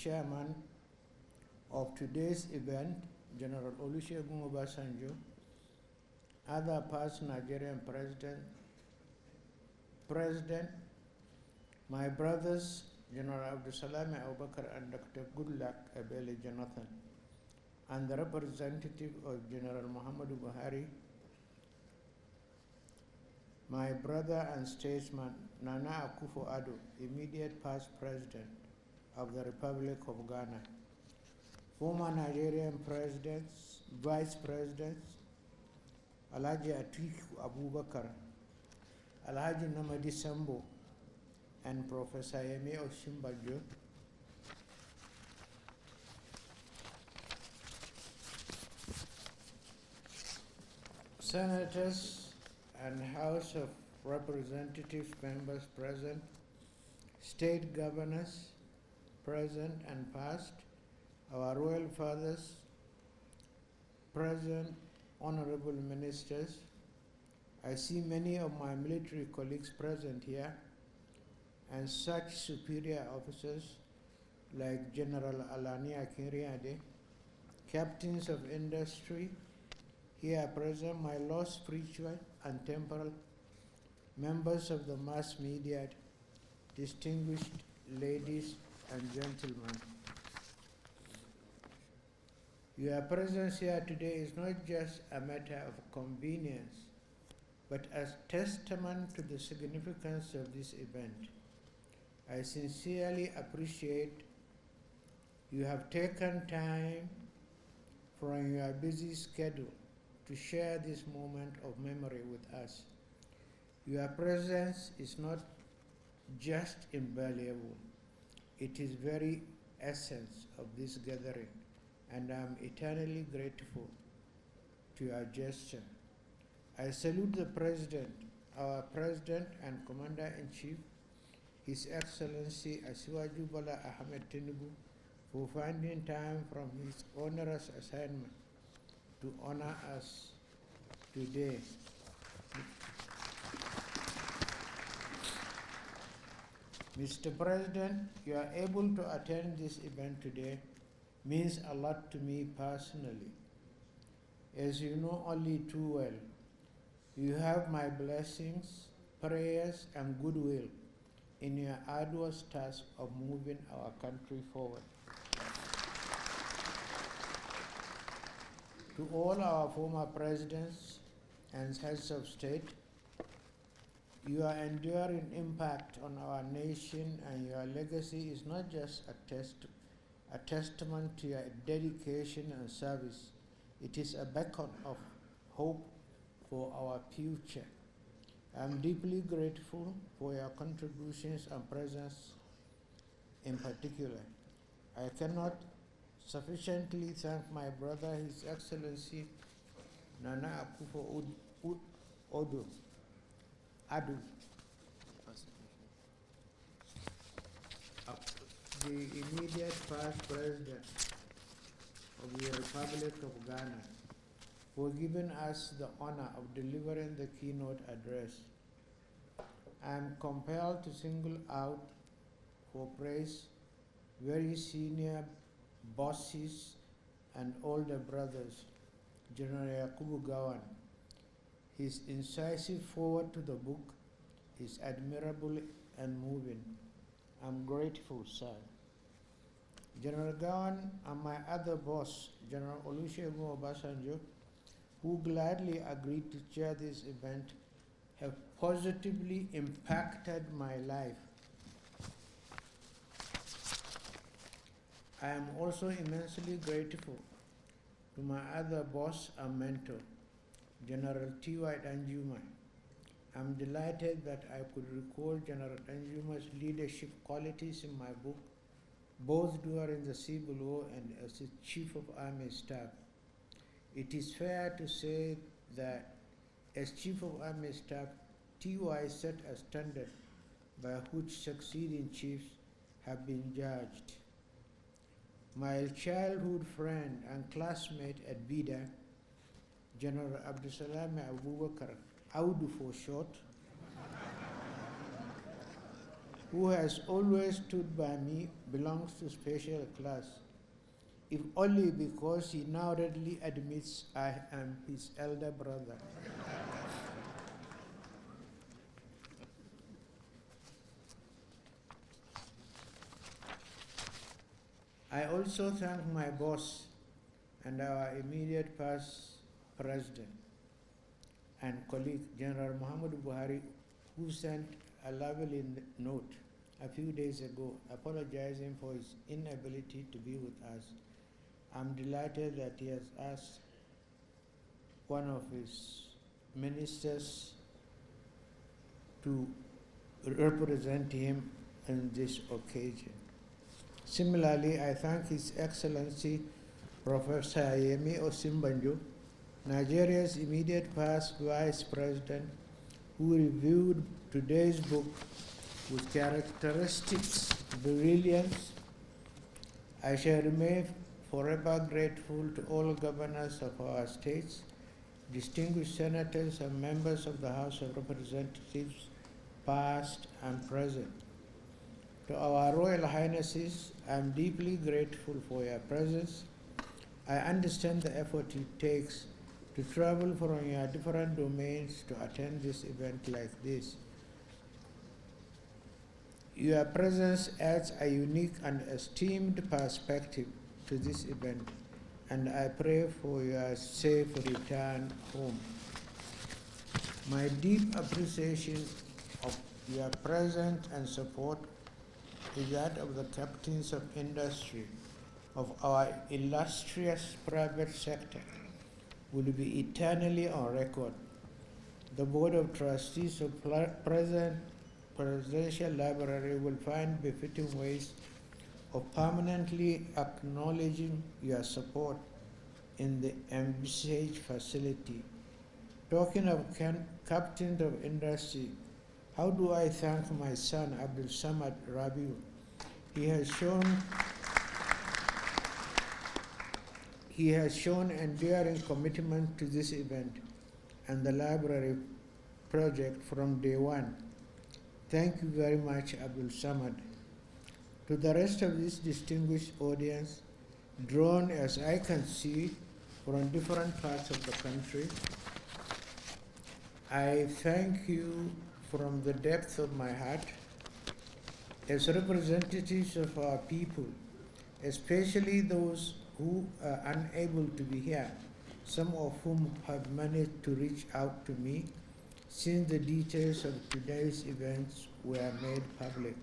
chairman of today's event, General Olusegun Obasanjo, other past Nigerian president, my brothers, General Abdulsalami Abubakar and Dr. Goodluck Ebele Jonathan, and the representative of General Muhammadu Buhari, my brother and statesman, Nana Akufo-Addo, immediate past president of the Republic of Ghana, former Nigerian presidents, vice presidents, Alhaji Atiku Abubakar, Alhaji Namadi Sambo, and Professor Yemi Osinbajo, senators and House of Representative members present, state governors present and past, our royal fathers present, honorable ministers. I see many of my military colleagues present here, and such superior officers like General Alani Akinriade, captains of industry here present, my Lord spiritual and temporal, members of the mass media, distinguished ladies and gentlemen. Your presence here today is not just a matter of convenience, but as testament to the significance of this event. I sincerely appreciate you have taken time from your busy schedule to share this moment of memory with us. Your presence is not just invaluable, it is very essence of this gathering, and I'm eternally grateful to your gesture. I salute the President, our President and Commander-in-Chief, His Excellency Asiwaju Bola Ahmed Tinubu, for finding time from his onerous assignment to honor us today. Mr. President, you are able to attend this event today means a lot to me personally. As you know only too well, you have my blessings, prayers, and goodwill in your arduous task of moving our country forward. To all our former presidents and heads of state, your enduring impact on our nation and your legacy is not just a testament to your dedication and service, it is a beacon of hope for our future. I am deeply grateful for your contributions and presence in particular. I cannot sufficiently thank my brother, His Excellency Nana Akufo-Addo, the immediate past president of the Republic of Ghana, for giving us the honor of delivering the keynote address. I am compelled to single out for praise very senior bosses and older brothers, General Yakubu Gawan. His incisive forward to the book is admirable and moving. I'm grateful, sir. General Gawan and my other boss, General Olusegun Obasanjo, who gladly agreed to chair this event, have positively impacted my life. I am also immensely grateful to my other boss and mentor, General T.Y. Danjuma. I'm delighted that I could recall General Danjuma's leadership qualities in my book, both during the Civil War and as the Chief of Army Staff. It is fair to say that as Chief of Army Staff, T.Y. set a standard by which succeeding chiefs have been judged. My childhood friend and classmate at Bida, General Abdulsalami Abubakar, Audu for short, who has always stood by me, belongs to special class, if only because he now readily admits I am his elder brother. I also thank my boss and our immediate past president and colleague, General Muhammad Buhari, who sent a lovely note a few days ago apologizing for his inability to be with us. I'm delighted that he has asked one of his ministers to represent him on this occasion. Similarly, I thank His Excellency Professor Yemi Osinbajo, Nigeria's immediate past Vice President, who reviewed today's book with characteristics brilliance. I shall remain forever grateful to all governors of our states, distinguished senators and members of the House of Representatives, past and present. To our Royal Highnesses, I am deeply grateful for your presence. I understand the effort it takes to travel from your different domains to attend this event like this. Your presence adds a unique and esteemed perspective to this event, and I pray for your safe return home. My deep appreciation of your presence and support is that of the captains of industry of our illustrious private sector will be eternally on record. The Board of Trustees of Presidential Library will find befitting ways of permanently acknowledging your support in the envisaged facility. Talking of captains of industry, how do I thank my son Abdul Samad Rabiu? He has shown enduring commitment to this event and the library project from day one. Thank you very much, Abdul Samad. To the rest of this distinguished audience, drawn as I can see from different parts of the country, I thank you from the depth of my heart. As representatives of our people, especially those who are unable to be here, some of whom have managed to reach out to me since the details of today's events were made public.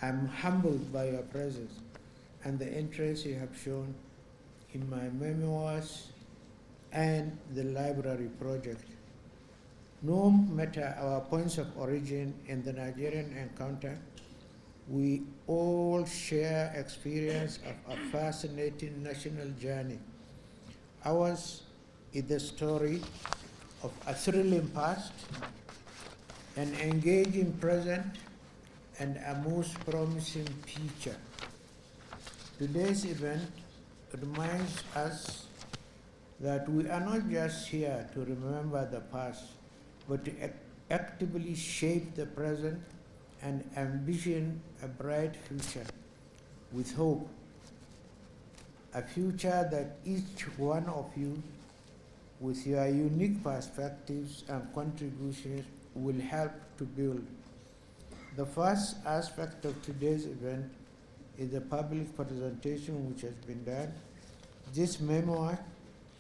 I'm humbled by your presence and the interest you have shown in my memoirs and the library project. No matter our points of origin in the Nigerian encounter, we all share experience of a fascinating national journey. Ours is the story of a thrilling past, an engaging present, and a most promising future. Today's event reminds us that we are not just here to remember the past, but to actively shape the present and envision a bright future with hope, a future that each one of you, with your unique perspectives and contributions, will help to build. The first aspect of today's event is the public presentation which has been done. This memoir,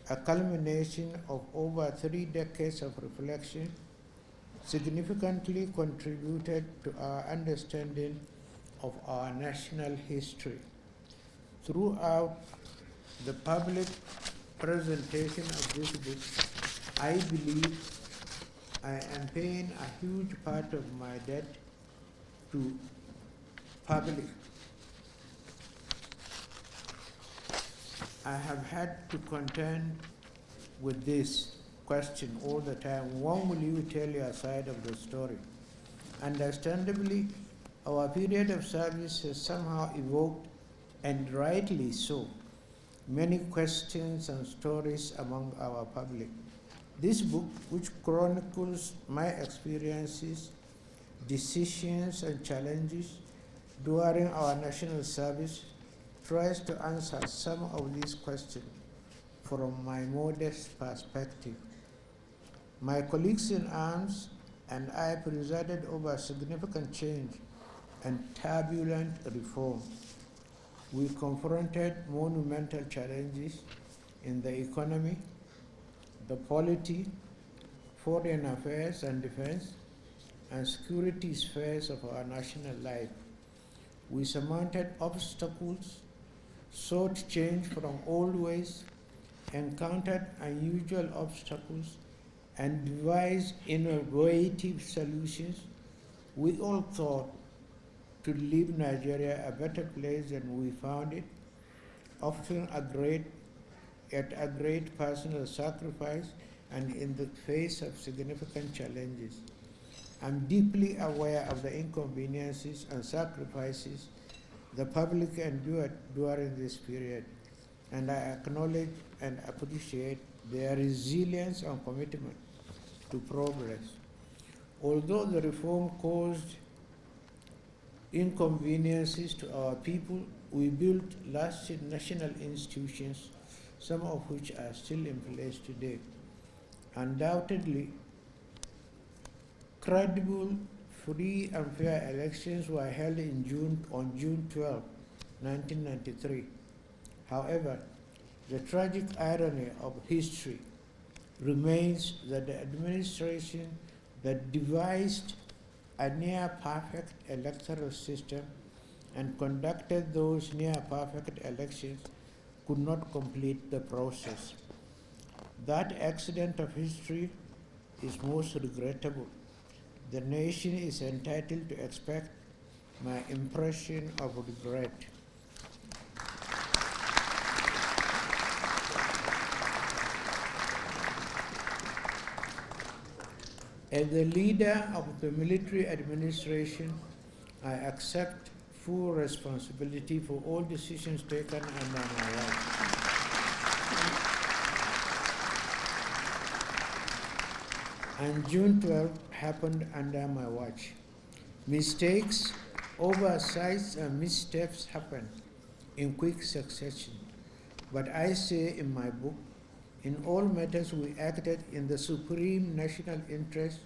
a culmination of over 3 decades of reflection, significantly contributed to our understanding of our national history. Throughout the public presentation of this book, I believe I am paying a huge part of my debt to public. I have had to contend with this question all the time. When will you tell your side of the story? Understandably, our period of service has somehow evoked, and rightly so, many questions and stories among our public. This book, which chronicles my experiences, decisions, and challenges during our national service tries to answer some of these questions from my modest perspective. My colleagues in arms and I presided over significant change and turbulent reform. We confronted monumental challenges in the economy, the polity, foreign affairs and defense, and security spheres of our national life. We surmounted obstacles, sought change from old ways, encountered unusual obstacles, and devised innovative solutions. We all thought to leave Nigeria a better place than we found it, often at a great personal sacrifice and in the face of significant challenges. I'm deeply aware of the inconveniences and sacrifices the public endured during this period, and I acknowledge and appreciate their resilience and commitment to progress. Although the reform caused inconveniences to our people, we built lasting national institutions, some of which are still in place today. Undoubtedly, credible, free and fair elections were held on June 12, 1993. However, the tragic irony of history remains that the administration that devised a near-perfect electoral system and conducted those near-perfect elections could not complete the process. That accident of history is most regrettable. The nation is entitled to expect my impression of regret. As the leader of the military administration, I accept full responsibility for all decisions taken under my watch. And June 12 happened under my watch. Mistakes, oversights, and missteps happened in quick succession. But I say in my book, in all matters we acted in the supreme national interest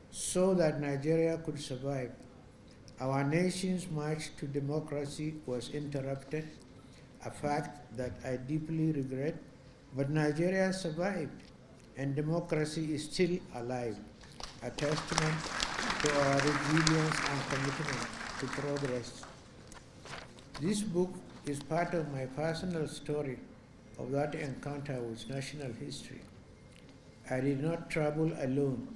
so that Nigeria could survive. Our nation's march to democracy was interrupted, a fact that I deeply regret, but Nigeria survived and democracy is still alive, a testament to our resilience and commitment to progress. This book is part of my personal story of that encounter with national history. I did not travel alone.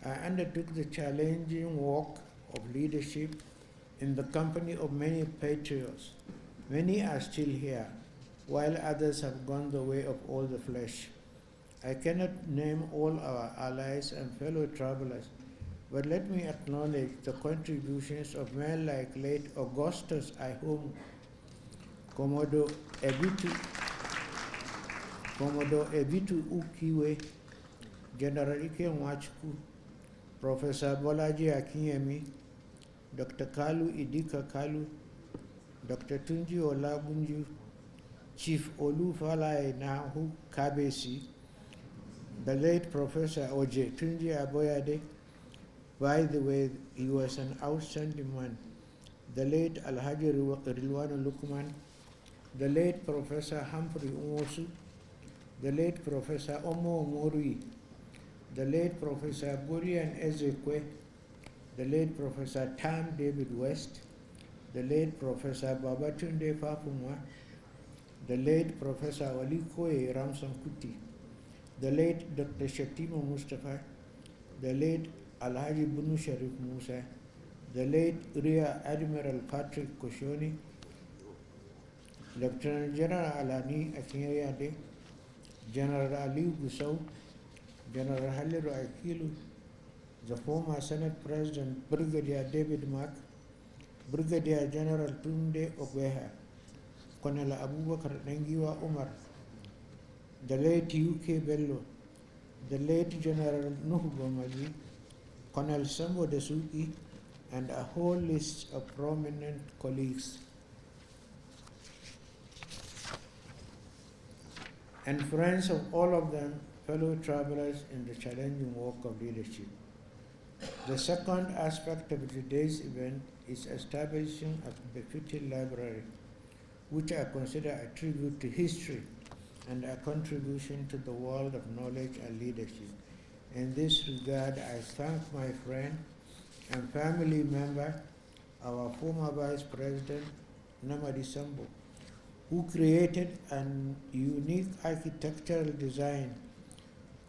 I undertook the challenging work of leadership in the company of many patriots. Many are still here, while others have gone the way of all the flesh. I cannot name all our allies and fellow travelers, but let me acknowledge the contributions of men like late Augustus Ihom, Commodore Ebitu Ukiwe, General Ike Nwachukwu, Professor Bolaji Akinyemi, Dr. Kalu Idika Kalu, Dr. Tunji Olagunju, Chief Olufalaye Nahu Kabesi, the late Professor Oje Tunji Aboyade. By the way, he was an outstanding man. The late Alhaji Rilwano Lukman, the late Professor Humphrey Umosu, the late Professor Omo Morui, the late Professor Burian Ezekwe, the late Professor Tam David West, the late Professor Babatunde Fafumwa, the late Professor Walikoe Ramson Kuti, the late Dr. Shatima Mustafa, the late Alhaji Bunu Sharif Musa, the late Rear Admiral Patrick Koshoni, Lieutenant General Alani Akinyade, General Ali Gusau, General Haliru Akilu, the former Senate President Brigadier David Mark, Brigadier General Tunde Ogweha, Colonel Abubakar Nengiwa Umar, the late UK Bello, the late General Nuhu Bomali, Colonel Sambo Desuki, and a whole list of prominent colleagues and friends of all of them, fellow travelers in the challenging work of leadership. The second aspect of today's event is establishing a befitting library, which I consider a tribute to history and a contribution to the world of knowledge and leadership. In this regard, I thank my friend and family member, our former Vice President, Namadi Sambo, who created a unique architectural design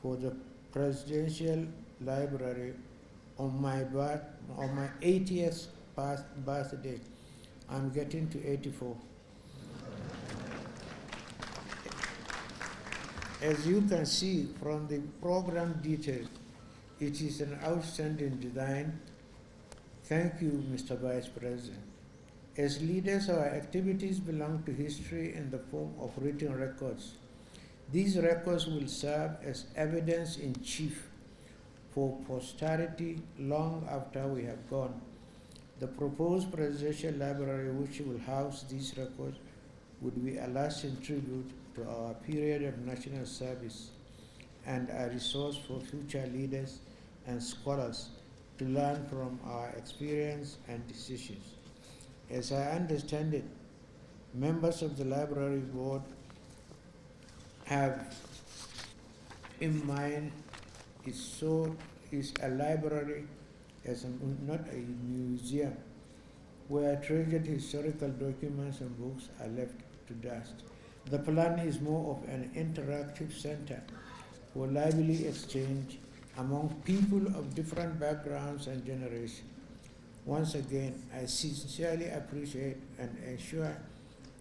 for the Presidential Library on my 80th birthday. I'm getting to 84. As you can see from the program details, it is an outstanding design. Thank you, Mr. Vice President. As leaders, our activities belong to history in the form of written records. These records will serve as evidence in chief for posterity long after we have gone. The proposed presidential library, which will house these records, would be a lasting tribute to our period of national service and a resource for future leaders and scholars to learn from our experience and decisions. As I understand it, members of the library board have in mind is a library as not a museum where treasured historical documents and books are left to dust. The plan is more of an interactive center for lively exchange among people of different backgrounds and generations. Once again, I sincerely appreciate and ensure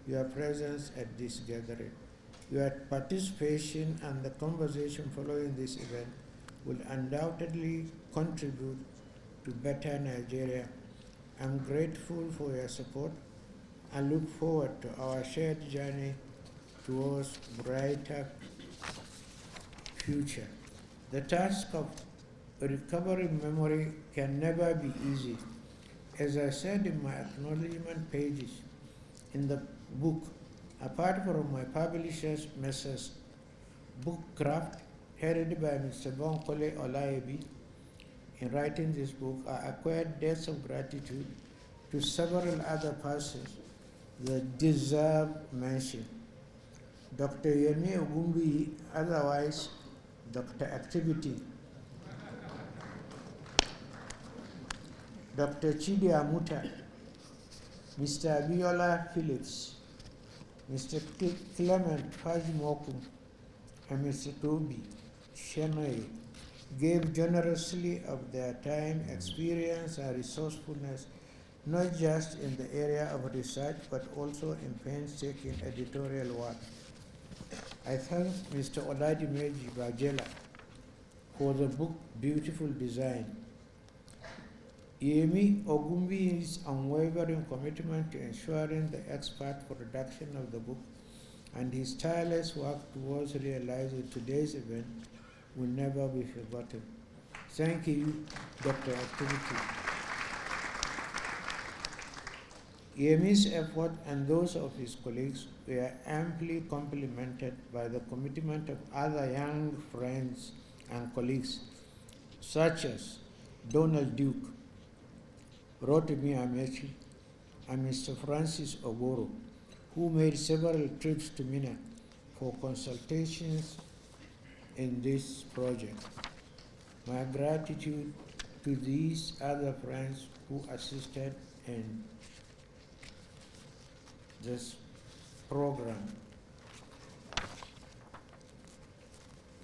your presence at this gathering. Your participation and the conversation following this event will undoubtedly contribute to better Nigeria. I'm grateful for your support and look forward to our shared journey towards brighter future. The task of recovering memory can never be easy. As I said in my acknowledgement pages in the book, apart from my publishers, Messrs. Bookcraft, headed by Mr. Bonkole Olayebi, in writing this book, I acquired debts of gratitude to several other persons that deserve mention. Dr. Yemi Ogumbi, otherwise Dr. Activity, Dr. Chidi Amuta, Mr. Abiola Phillips, Mr. Clement Fajimoku, and Mr. Toby Shenoy gave generously of their time, experience, and resourcefulness, not just in the area of research, but also in painstaking editorial work. I thank Mr. Oladimeji Bajela for the book's beautiful design. Yemi Ogumbi's unwavering commitment to ensuring the expert production of the book and his tireless work towards realizing today's event will never be forgotten. Thank you, Dr. Activity. Yemi's effort and those of his colleagues were amply complemented by the commitment of other young friends and colleagues, such as Donald Duke, Rotimi Amechi, and Mr. Francis Ogoro, who made several trips to Mina for consultations in this project. My gratitude to these other friends who assisted in this program.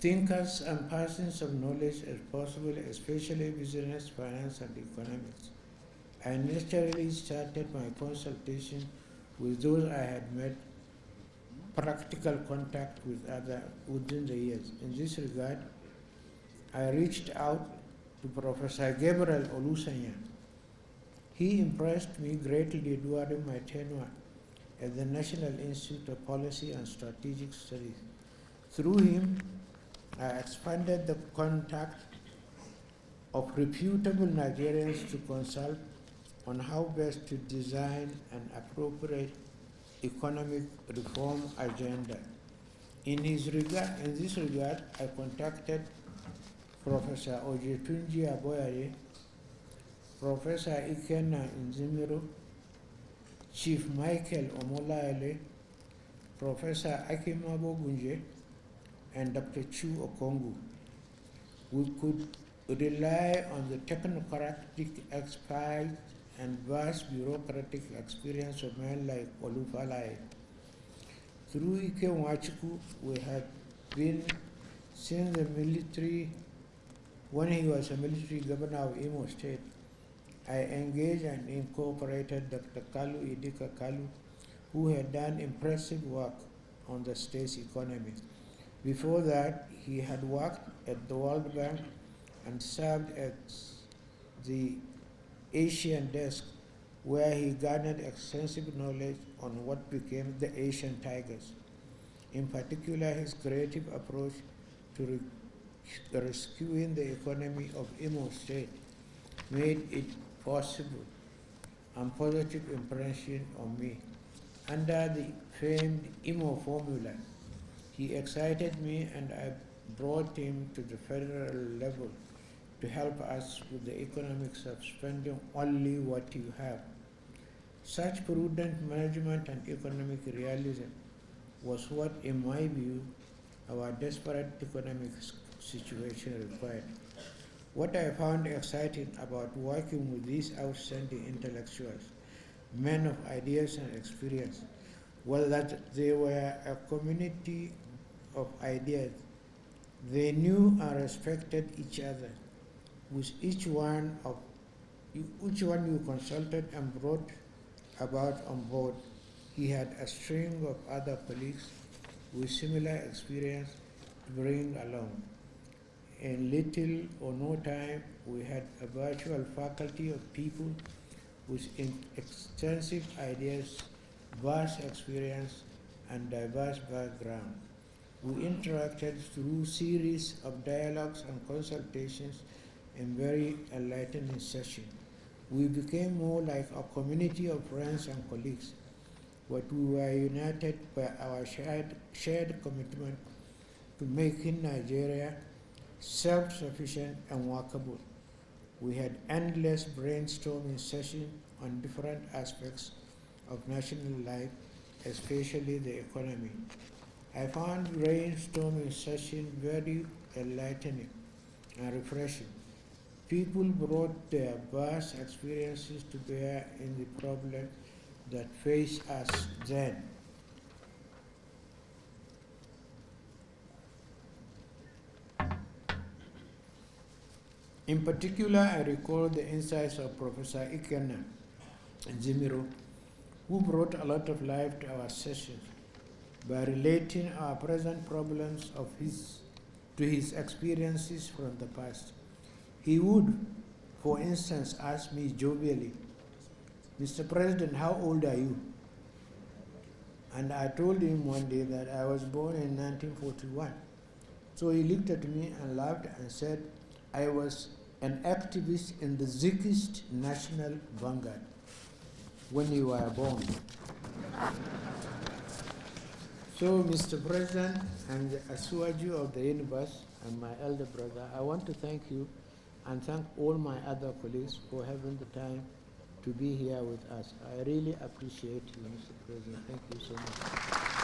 Thinkers and persons of knowledge as possible, especially business, finance, and economics. I naturally started my consultation with those I had met practical contact with within the years. In this regard, I reached out to Professor Gabriel Olusanya. He impressed me greatly during my tenure at the National Institute of Policy and Strategic Studies. Through him, I expanded the contact of reputable Nigerians to consult on how best to design an appropriate economic reform agenda. In this regard, I contacted Professor Ojetunji Aboyare, Professor Ikenna Nzimiro, Chief Michael Omolaele, Professor Akimabo Gunje, and Dr. Chu Okongu. We could rely on the technocratic expertise and vast bureaucratic experience of men like Olufalaye. Through Ike Nwachukwu, we have been, since the military, when he was a military governor of Imo State, I engaged and incorporated Dr. Kalu Idika Kalu, who had done impressive work on the state's economy. Before that, he had worked at the World Bank and served at the Asian desk, where he garnered extensive knowledge on what became the Asian Tigers. In particular, his creative approach to rescuing the economy of Imo State made it possible and positive impression on me. Under the famed Imo formula, he excited me and I brought him to the federal level to help us with the economics of spending only what you have. Such prudent management and economic realism was what, in my view, our desperate economic situation required. What I found exciting about working with these outstanding intellectuals, men of ideas and experience, was that they were a community of ideas. They knew and respected each other. With each one you consulted and brought about on board, he had a string of other colleagues with similar experience to bring along. In little or no time, we had a virtual faculty of people with extensive ideas, vast experience, and diverse background. We interacted through series of dialogues and consultations in very enlightening sessions. We became more like a community of friends and colleagues, but we were united by our shared commitment to making Nigeria self-sufficient and workable. We had endless brainstorming sessions on different aspects of national life, especially the economy. I found brainstorming sessions very enlightening and refreshing. People brought their vast experiences to bear in the problem that faced us then. In particular, I recall the insights of Professor Ikenna Nzimiro, who brought a lot of life to our sessions by relating our present problems to his experiences from the past. He would, for instance, ask me jovially, "Mr. President, how old are you?" And I told him one day that I was born in 1941. So he looked at me and laughed and said, "I was an activist in the Zikist National Vanguard when you were born." So, Mr. President and the Asuwaju of the universe and my elder brother, I want to thank you and thank all my other colleagues for having the time to be here with us. I really appreciate you, Mr. President. Thank you so much.